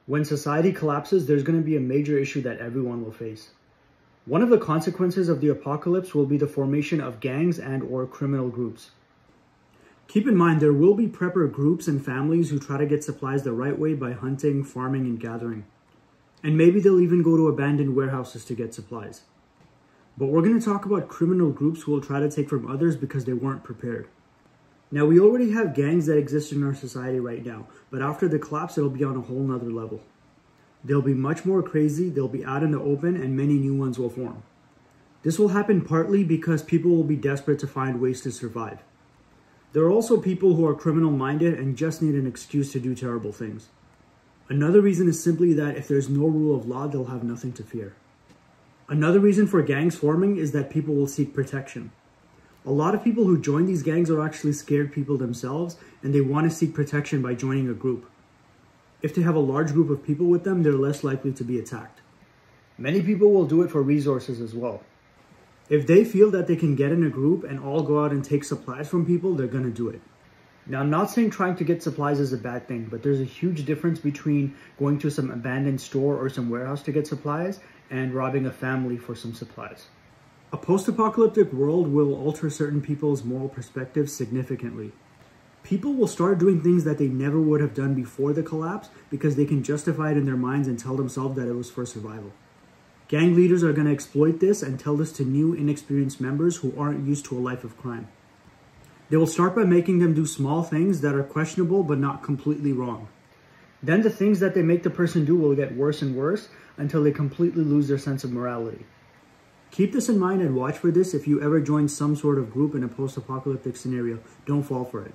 When society collapses, there's going to be a major issue that everyone will face. One of the consequences of the apocalypse will be the formation of gangs and/or criminal groups. Keep in mind, there will be prepper groups and families who try to get supplies the right way by hunting, farming, and gathering. And maybe they'll even go to abandoned warehouses to get supplies. But we're going to talk about criminal groups who will try to take from others because they weren't prepared. Now, we already have gangs that exist in our society right now, but after the collapse, it'll be on a whole nother level. They'll be much more crazy, they'll be out in the open, and many new ones will form. This will happen partly because people will be desperate to find ways to survive. There are also people who are criminal-minded and just need an excuse to do terrible things. Another reason is simply that if there's no rule of law, they'll have nothing to fear. Another reason for gangs forming is that people will seek protection. A lot of people who join these gangs are actually scared people themselves, and they want to seek protection by joining a group. If they have a large group of people with them, they're less likely to be attacked. Many people will do it for resources as well. If they feel that they can get in a group and all go out and take supplies from people, they're going to do it. Now, I'm not saying trying to get supplies is a bad thing, but there's a huge difference between going to some abandoned store or some warehouse to get supplies and robbing a family for some supplies. A post-apocalyptic world will alter certain people's moral perspectives significantly. People will start doing things that they never would have done before the collapse because they can justify it in their minds and tell themselves that it was for survival. Gang leaders are going to exploit this and tell this to new, inexperienced members who aren't used to a life of crime. They will start by making them do small things that are questionable but not completely wrong. Then the things that they make the person do will get worse and worse until they completely lose their sense of morality. Keep this in mind and watch for this if you ever join some sort of group in a post-apocalyptic scenario. Don't fall for it.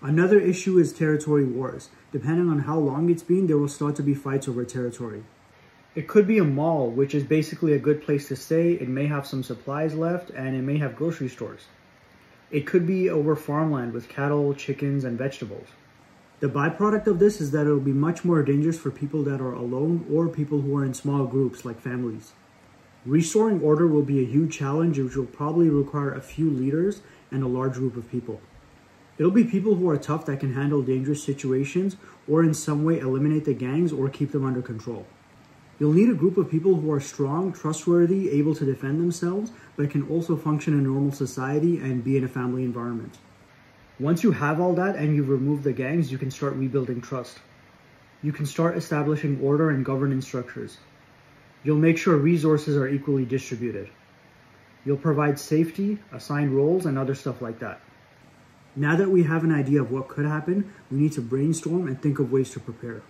Another issue is territory wars. Depending on how long it's been, there will start to be fights over territory. It could be a mall, which is basically a good place to stay. It may have some supplies left, and it may have grocery stores. It could be over farmland with cattle, chickens, and vegetables. The byproduct of this is that it will be much more dangerous for people that are alone or people who are in small groups like families. Restoring order will be a huge challenge, which will probably require a few leaders and a large group of people. It'll be people who are tough that can handle dangerous situations or in some way eliminate the gangs or keep them under control. You'll need a group of people who are strong, trustworthy, able to defend themselves, but can also function in a normal society and be in a family environment. Once you have all that and you've removed the gangs, you can start rebuilding trust. You can start establishing order and governance structures. You'll make sure resources are equally distributed. You'll provide safety, assign roles, and other stuff like that. Now that we have an idea of what could happen, we need to brainstorm and think of ways to prepare.